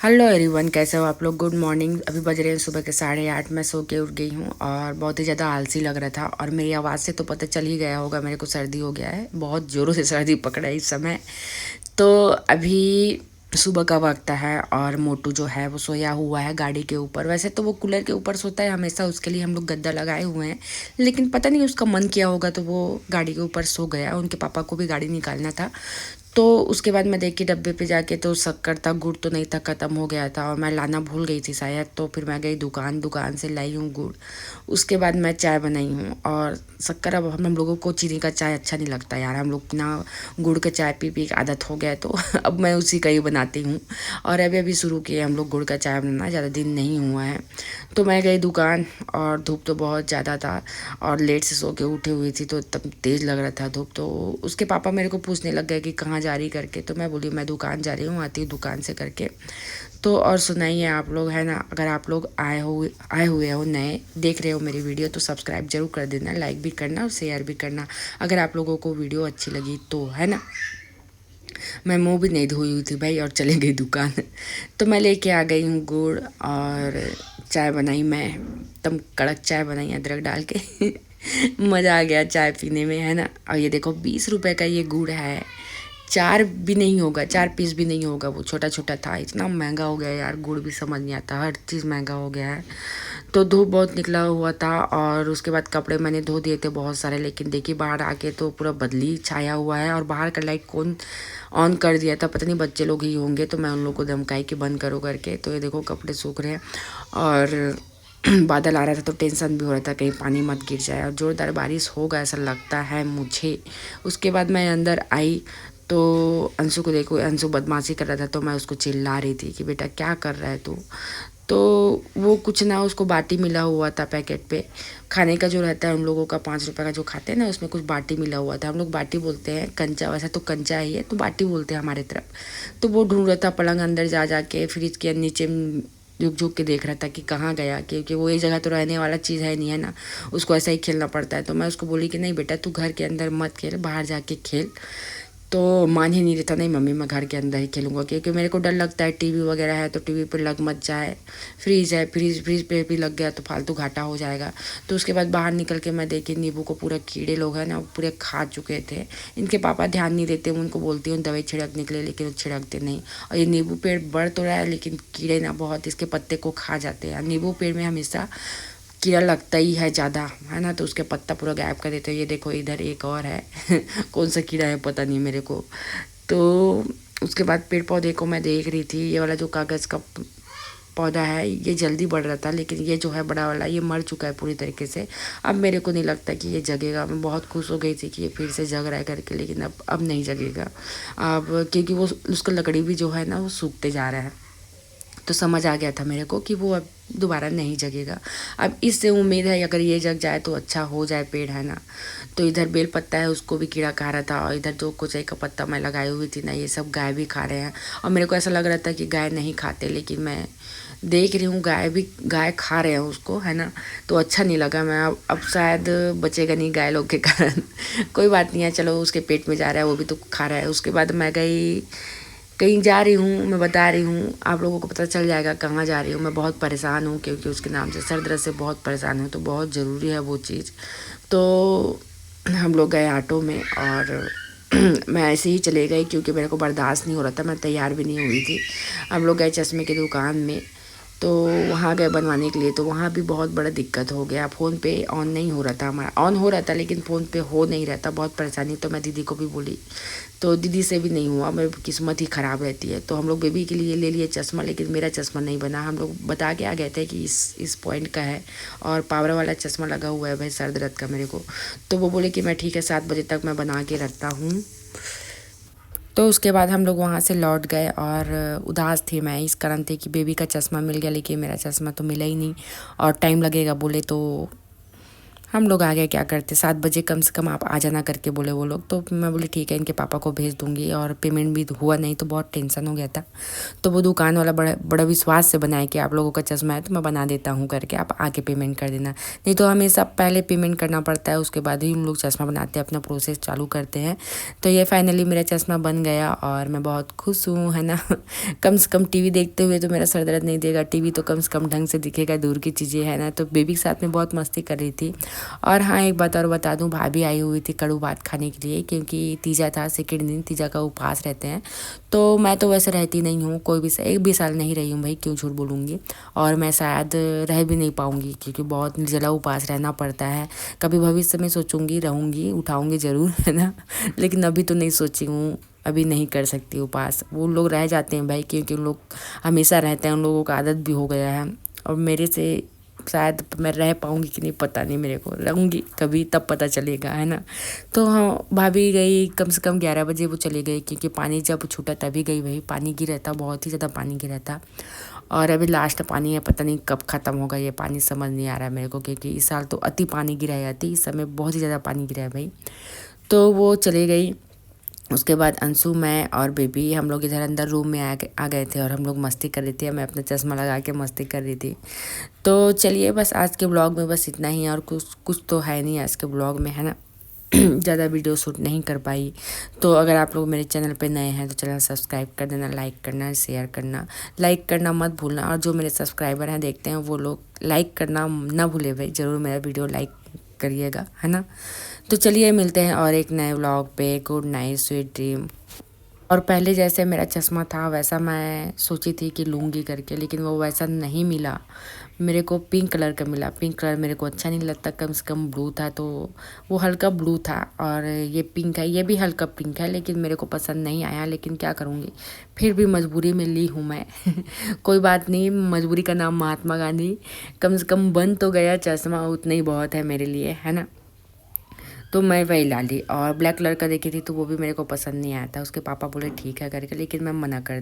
Hello everyone, कैसे हो आप लोग। Good morning. अभी बज रहे हैं सुबह के 8:30। मैं सो के उठ गई हूँ और बहुत ही ज़्यादा आलसी लग रहा था। और मेरी आवाज़ से तो पता चल ही गया होगा मेरे को सर्दी हो गया है। बहुत ज़ोरों से सर्दी पकड़ा है इस समय। तो अभी सुबह का वक्त है और मोटू जो है वो सोया हुआ है गाड़ी के ऊपर। वैसे तो वो कूलर के ऊपर सोता है हमेशा, उसके लिए हम लोग गद्दा लगाए हुए हैं। लेकिन पता नहीं उसका मन किया होगा तो वो गाड़ी के ऊपर सो गया। उनके पापा को भी गाड़ी निकालना था। तो उसके बाद मैं देखी डब्बे पे जाके तो शक्कर था, गुड़ तो नहीं था, ख़त्म हो गया था और मैं लाना भूल गई थी शायद। तो फिर मैं गई दुकान से लाई हूँ गुड़। उसके बाद मैं चाय बनाई हूँ। और शक्कर, अब हम लोगों को चीनी का चाय अच्छा नहीं लगता यार। हम लोग ना गुड़ का चाय पी पी की आदत हो गया है, तो अब मैं उसी का ही बनाती हूँ। और अभी अभी शुरू किए हम लोग गुड़ का चाय बनाना, ज़्यादा दिन नहीं हुआ है। तो मैं गई दुकान और धूप तो बहुत ज़्यादा था और लेट से सो के उठी हुई थी, तो तब तेज़ लग रहा था धूप। तो उसके पापा मेरे को पूछने लग गए कि कहाँ जा रही करके। तो मैं बोली मैं दुकान जा रही हूँ, आती हूँ दुकान से करके। तो और सुनाइए आप लोग, है ना। अगर आप लोग आए हुए हो, नए देख रहे हो मेरी वीडियो, तो सब्सक्राइब जरूर कर देना, लाइक भी करना और शेयर भी करना अगर आप लोगों को वीडियो अच्छी लगी तो, है ना। मैं मुंह भी नहीं धोई हुई थी भाई और चली गई दुकान। तो मैं लेके आ गई हूँ गुड़ और चाय बनाई मैं। एकदम कड़क चाय बनाई अदरक डाल के। मज़ा आ गया चाय पीने में, है ना। और ये देखो 20 रुपए का ये गुड़ है। चार भी नहीं होगा, 4 पीस भी नहीं होगा, वो छोटा छोटा था। इतना महंगा हो गया यार, गुड़ भी समझ नहीं आता, हर चीज़ महंगा हो गया है। तो धूप बहुत निकला हुआ था और उसके बाद कपड़े मैंने धो दिए थे बहुत सारे। लेकिन देखिए बाहर आके तो पूरा बदली छाया हुआ है और बाहर का लाइट कौन ऑन कर दिया था, पता नहीं बच्चे लोग ही होंगे। तो मैं उन लोग को धमकाई कि बंद करो करके। तो ये देखो कपड़े सूख रहे हैं और बादल आ रहा था तो टेंशन भी हो रहा था कहीं पानी मत गिर जाए। और ज़ोरदार बारिश होगा ऐसा लगता है मुझे। उसके बाद मैं अंदर आई तो अंशु को देखो, अंशु बदमाशी कर रहा था। तो मैं उसको चिल्ला रही थी कि बेटा क्या कर रहा है तू। तो वो कुछ ना, उसको बाटी मिला हुआ था पैकेट पे। खाने का जो रहता है उन लोगों का 5 रुपए का जो खाते हैं ना, उसमें कुछ बाटी मिला हुआ था। हम लोग बाटी बोलते हैं, कंचा, वैसा तो कंचा ही है तो बाटी बोलते हैं हमारे तरफ। तो वो ढूंढ रहा था पलंग अंदर जा जा के, फ्रिज के नीचे झुक झुक के देख रहा था कि कहाँ गया, क्योंकि वो एक जगह तो रहने वाला चीज़ है नहीं, है ना। उसको ऐसा ही खेलना पड़ता है। तो मैं उसको बोली कि नहीं बेटा तू घर के अंदर मत खेल, बाहर जाके खेल। तो मान ही नहीं रहता, नहीं मम्मी मैं घर के अंदर ही खेलूँगा, क्योंकि मेरे को डर लगता है टीवी वगैरह है तो टीवी पर लग मत जाए। फ्रीज है, फ्रीज पे भी लग गया तो फालतू घाटा हो जाएगा। तो उसके बाद बाहर निकल के मैं देखी नींबू को पूरा कीड़े लोग हैं ना पूरे खा चुके थे। इनके पापा ध्यान नहीं देते, उनको बोलती हूँ दवाई छिड़कने के लिए लेकिन वो छिड़कते नहीं। और ये नींबू पेड़ बढ़ तो रहा है लेकिन कीड़े ना बहुत इसके पत्ते को खा जाते हैं। नींबू पेड़ में हमेशा कीड़ा लगता ही है ज़्यादा, है ना। तो उसके पत्ता पूरा गायब कर देते हैं। ये देखो इधर एक और है। कौन सा कीड़ा है पता नहीं मेरे को। तो उसके बाद पेड़ पौधे को मैं देख रही थी। ये वाला जो कागज़ का पौधा है ये जल्दी बढ़ रहा था, लेकिन ये जो है बड़ा वाला ये मर चुका है पूरी तरीके से। अब मेरे को नहीं लगता कि ये जगेगा। मैं बहुत खुश हो गई थी कि ये फिर से जग रहा है करके, लेकिन अब नहीं जगेगा। अब क्योंकि वो उसका लकड़ी भी जो है ना वो सूखते जा रहा है। तो समझ आ गया था मेरे को कि वो अब दोबारा नहीं जगेगा। अब इससे उम्मीद है अगर ये जग जाए तो अच्छा हो जाए पेड़, है ना। तो इधर बेल पत्ता है उसको भी कीड़ा खा रहा था और इधर जो कुचई का पत्ता मैं लगाई हुई थी ना ये सब गाय भी खा रहे हैं। और मेरे को ऐसा लग रहा था कि गाय नहीं खाते, लेकिन मैं देख रही हूँ गाय खा रहे हैं उसको, है ना। तो अच्छा नहीं लगा। मैं अब शायद बचेगा नहीं गाय लोग के कारण। कोई बात नहीं है, चलो उसके पेट में जा रहा है वो भी तो खा रहा है। उसके बाद मैं गई कहीं जा रही हूँ, मैं बता रही हूँ आप लोगों को पता चल जाएगा कहाँ जा रही हूँ। मैं बहुत परेशान हूँ क्योंकि उसके नाम से सर दर्द से बहुत परेशान हूँ, तो बहुत ज़रूरी है वो चीज़। तो हम लोग गए ऑटो में और मैं ऐसे ही चले गई क्योंकि मेरे को बर्दाश्त नहीं हो रहा था, मैं तैयार भी नहीं हुई थी। हम लोग गए चश्मे की दुकान में, तो वहाँ गए बनवाने के लिए। तो वहाँ भी बहुत बड़ा दिक्कत हो गया, फ़ोन पे ऑन नहीं हो रहा था हमारा। ऑन हो रहा था लेकिन फ़ोन पे हो नहीं रहा था, बहुत परेशानी। तो मैं दीदी को भी बोली तो दीदी से भी नहीं हुआ, मेरी किस्मत ही ख़राब रहती है। तो हम लोग बेबी के लिए ले लिए चश्मा, लेकिन मेरा चश्मा नहीं बना। हम लोग बता के आ गए थे कि इस पॉइंट का है और पावर वाला चश्मा लगा हुआ है भाई सर दर्द का मेरे को। तो वो बोले कि मैं ठीक है 7 बजे तक मैं बना के रखता हूँ। तो उसके बाद हम लोग वहाँ से लौट गए और उदास थी मैं इस कारण थी कि बेबी का चश्मा मिल गया लेकिन मेरा चश्मा तो मिला ही नहीं और टाइम लगेगा बोले तो हम लोग आ गए, क्या करते 7 बजे कम से कम आप आ जाना करके बोले वो लोग। तो मैं बोली ठीक है, इनके पापा को भेज दूँगी, और पेमेंट भी हुआ नहीं तो बहुत टेंशन हो गया था। तो वो दुकान वाला बड़ा बड़ा विश्वास से बनाया कि आप लोगों का चश्मा है तो मैं बना देता हूँ करके, आप आके पेमेंट कर देना। नहीं तो हमेशा पहले पेमेंट करना पड़ता है, उसके बाद ही हम लोग चश्मा बनाते हैं, अपना प्रोसेस चालू करते हैं। तो ये फाइनली मेरा चश्मा बन गया और मैं बहुत खुश हूँ, है ना। कम से कम टीवी देखते हुए तो मेरा सर दर्द नहीं देगा, टीवी तो कम से कम ढंग से दिखेगा, दूर की चीज़ें, है ना। तो बेबी के साथ में बहुत मस्ती कर रही थी। और हाँ, एक बात और बता दूँ, भाभी आई हुई थी कड़ू भात खाने के लिए, क्योंकि तीजा था, सेकंड दिन तीजा का उपवास रहते हैं। तो मैं तो वैसे रहती नहीं हूँ, कोई भी एक भी साल नहीं रही हूँ भाई, क्यों झूठ बोलूँगी। और मैं शायद रह भी नहीं पाऊँगी, क्योंकि बहुत निर्जला उपवास रहना पड़ता है। कभी भविष्य में सोचूंगी, रहूँगी, उठाऊँगी ज़रूर, है ना। लेकिन अभी तो नहीं सोची हूँ, अभी नहीं कर सकती उपवास। वो लोग रह जाते हैं भाई, क्योंकि उन लोग हमेशा रहते हैं, उन लोगों का आदत भी हो गया है। और मेरे से शायद मैं रह पाऊँगी कि नहीं पता नहीं, मेरे को रहूँगी कभी तब पता चलेगा, है ना। तो हाँ, भाभी गई कम से कम 11 बजे वो चली गई, क्योंकि पानी जब छूटा तभी गई। वही पानी गिरा था, बहुत ही ज़्यादा पानी गिरा था। और अभी लास्ट पानी है, पता नहीं कब ख़त्म होगा ये पानी, समझ नहीं आ रहा है मेरे को, क्योंकि इस साल तो अति पानी गिरा है, अति इस समय बहुत ही ज़्यादा पानी गिरा है भाई। तो वो चली गई। उसके बाद अंशु, मैं और बेबी हम लोग इधर अंदर रूम में आ गए थे, और हम लोग मस्ती कर रही थी। मैं अपना चश्मा लगा के मस्ती कर रही थी। तो चलिए, बस आज के ब्लॉग में बस इतना ही, और कुछ कुछ तो है नहीं आज के ब्लॉग में, है ना। ज़्यादा वीडियो शूट नहीं कर पाई। तो अगर आप लोग मेरे चैनल पे नए हैं तो चैनल सब्सक्राइब कर देना, लाइक करना, शेयर करना, लाइक करना मत भूलना। और जो मेरे सब्सक्राइबर हैं, देखते हैं, वो लोग लाइक करना ना भूले भाई, ज़रूर मेरा वीडियो लाइक करिएगा, है ना। तो चलिए, मिलते हैं और एक नए व्लॉग पे। Good night, sweet dream. और पहले जैसे मेरा चश्मा था वैसा मैं सोची थी कि लूँगी करके, लेकिन वो वैसा नहीं मिला। मेरे को पिंक कलर का मिला। पिंक कलर मेरे को अच्छा नहीं लगता, कम से कम ब्लू था, तो वो हल्का ब्लू था। और ये पिंक है, ये भी हल्का पिंक है, लेकिन मेरे को पसंद नहीं आया। लेकिन क्या करूँगी, फिर भी मजबूरी में ली हूँ मैं। कोई बात नहीं, मजबूरी का नाम महात्मा गांधी। कम से कम बन तो गया चश्मा, उतना ही बहुत है मेरे लिए, है ना। तो मैं वही ला ली। और ब्लैक कलर का देखी थी तो वो भी मेरे को पसंद नहीं आया था। उसके पापा बोले ठीक है करके, लेकिन मैं मना कर